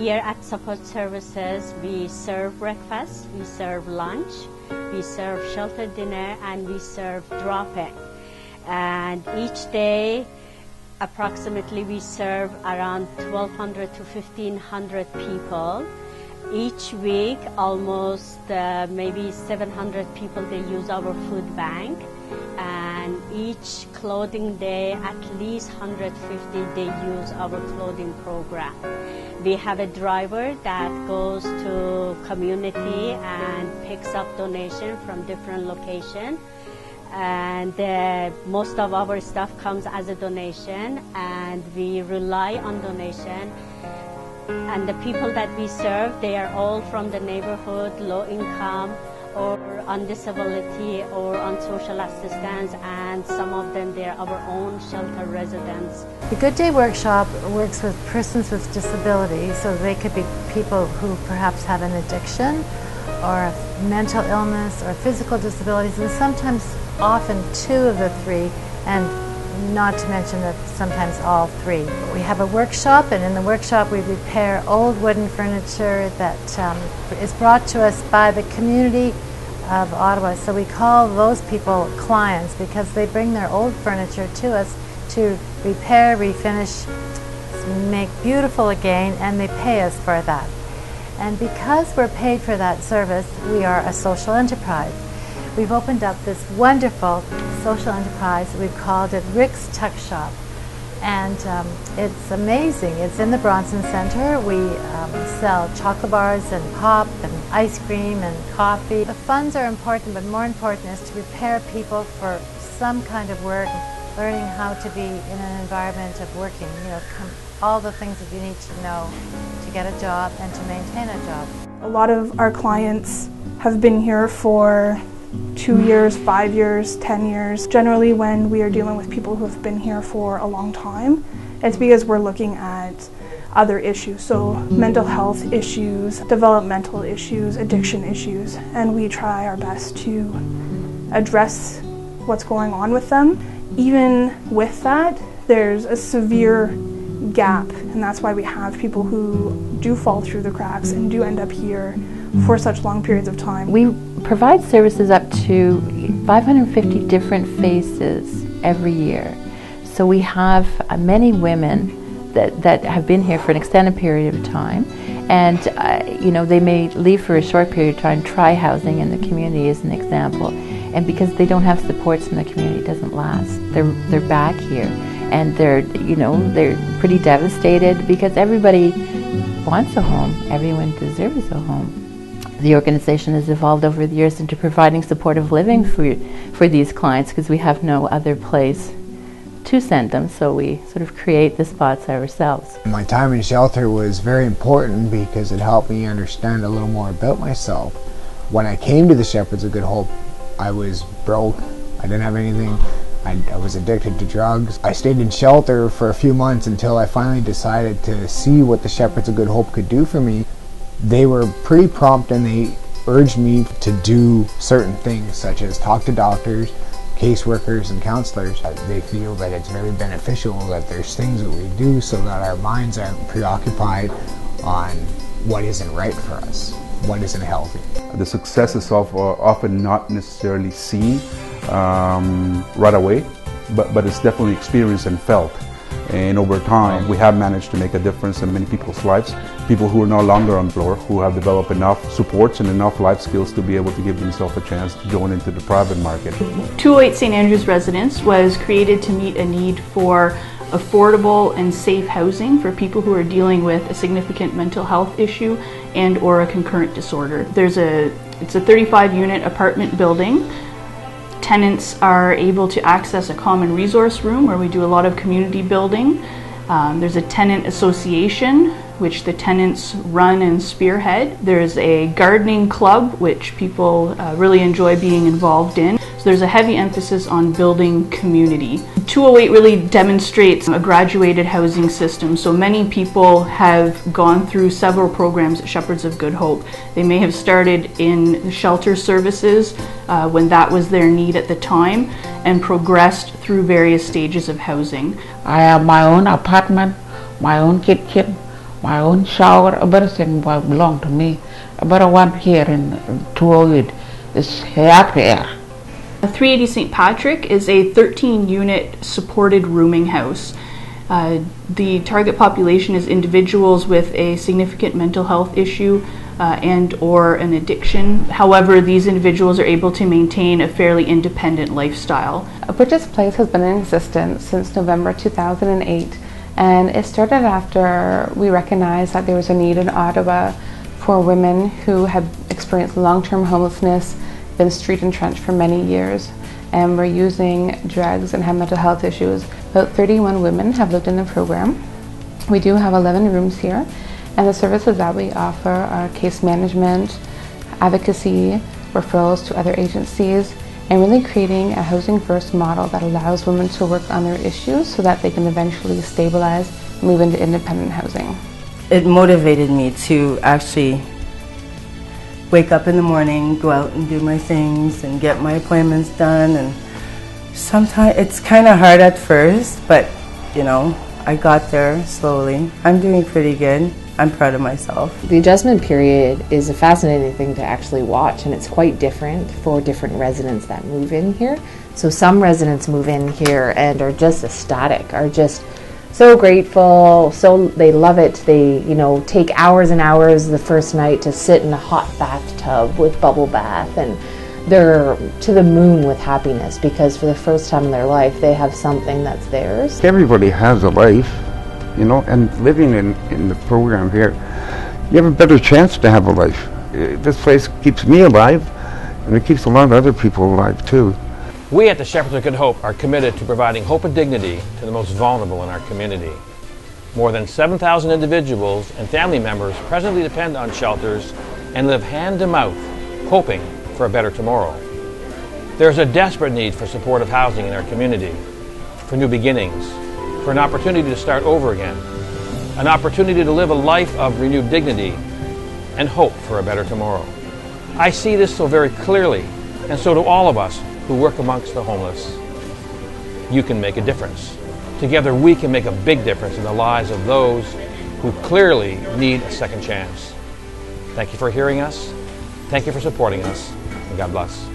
Here at Support Services, we serve breakfast, we serve lunch, we serve shelter dinner, and we serve drop-in. And each day, approximately we serve around 1,200 to 1,500 people. Each week, almost maybe 700 people, they use our food bank. And each clothing day, at least 150, they use our clothing program. We have a driver that goes to community and picks up donation from different locations. And most of our stuff comes as a donation, and we rely on donation. And the people that we serve, they are all from the neighborhood, low income, or on disability, or on social assistance, and some of them, they're our own shelter residents. The Good Day Workshop works with persons with disabilities, so they could be people who perhaps have an addiction, or a mental illness, or physical disabilities, and sometimes often two of the three, and not to mention that sometimes all three. We have a workshop, and in the workshop we repair old wooden furniture that is brought to us by the community of Ottawa. So we call those people clients because they bring their old furniture to us to repair, refinish, make beautiful again, and they pay us for that. And because we're paid for that service, we are a social enterprise. We've opened up this wonderful social enterprise. We've called it Rick's Tuck Shop. And it's amazing. It's in the Bronson Center. We sell chocolate bars and pop and ice cream and coffee. The funds are important, but more important is to prepare people for some kind of work, learning how to be in an environment of working, all the things that you need to know to get a job and to maintain a job. A lot of our clients have been here for 2 years, 5 years, 10 years. Generally, when we are dealing with people who have been here for a long time, it's because we're looking at other issues, so mental health issues, developmental issues, addiction issues, and we try our best to address what's going on with them. Even with that, there's a severe gap, and that's why we have people who do fall through the cracks and do end up here for such long periods of time. We provide services up to 550 different faces every year. So we have many women that have been here for an extended period of time, and they may leave for a short period of time, try housing in the community as an example, and because they don't have supports in the community, it doesn't last. They're back here, and they're pretty devastated because everybody wants a home. Everyone deserves a home. The organization has evolved over the years into providing supportive living for these clients because we have no other place to send them, so we sort of create the spots ourselves. My time in shelter was very important because it helped me understand a little more about myself. When I came to the Shepherds of Good Hope, I was broke, I didn't have anything, I was addicted to drugs. I stayed in shelter for a few months until I finally decided to see what the Shepherds of Good Hope could do for me. They were pretty prompt, and they urged me to do certain things such as talk to doctors, caseworkers, and counselors. They feel that it's very beneficial that there's things that we do so that our minds aren't preoccupied on what isn't right for us, what isn't healthy. The success is often not necessarily seen right away, but it's definitely experienced and felt. And over time, we have managed to make a difference in many people's lives. People who are no longer on floor, who have developed enough supports and enough life skills to be able to give themselves a chance to join into the private market. 208 St. Andrews Residence was created to meet a need for affordable and safe housing for people who are dealing with a significant mental health issue and or a concurrent disorder. It's a 35-unit apartment building. Tenants are able to access a common resource room where we do a lot of community building. There's a tenant association which the tenants run and spearhead. There's a gardening club which people really enjoy being involved in. So there's a heavy emphasis on building community. 208 really demonstrates a graduated housing system. So many people have gone through several programs at Shepherds of Good Hope. They may have started in the shelter services when that was their need at the time and progressed through various stages of housing. I have my own apartment, my own kitchen, my own shower, everything will belong to me. But I want here in Tuoid is happier. 380 St. Patrick is a 13-unit supported rooming house. The target population is individuals with a significant mental health issue and or an addiction. However, these individuals are able to maintain a fairly independent lifestyle. Bridget's Place has been in existence since November 2008, and it started after we recognized that there was a need in Ottawa for women who had experienced long-term homelessness, been street entrenched for many years, and were using drugs and had mental health issues. About 31 women have lived in the program. We do have 11 rooms here, and the services that we offer are case management, advocacy, referrals to other agencies, and really creating a housing first model that allows women to work on their issues so that they can eventually stabilize and move into independent housing. It motivated me to actually wake up in the morning, go out and do my things and get my appointments done. And sometimes it's kind of hard at first, but you know, I got there slowly. I'm doing pretty good. I'm proud of myself. The adjustment period is a fascinating thing to actually watch, and it's quite different for different residents that move in here. So some residents move in here and are just ecstatic, are just so grateful, so they love it. They, you know, take hours and hours the first night to sit in a hot bathtub with bubble bath, and they're to the moon with happiness because for the first time in their life they have something that's theirs. Everybody has a life, you know, and living in the program here, you have a better chance to have a life. This place keeps me alive, and it keeps a lot of other people alive too. We at the Shepherds of Good Hope are committed to providing hope and dignity to the most vulnerable in our community. More than 7,000 individuals and family members presently depend on shelters and live hand to mouth, hoping for a better tomorrow. There's a desperate need for supportive housing in our community, for new beginnings, for an opportunity to start over again, an opportunity to live a life of renewed dignity and hope for a better tomorrow. I see this so very clearly, and so do all of us who work amongst the homeless. You can make a difference. Together we can make a big difference in the lives of those who clearly need a second chance. Thank you for hearing us. Thank you for supporting us, and God bless.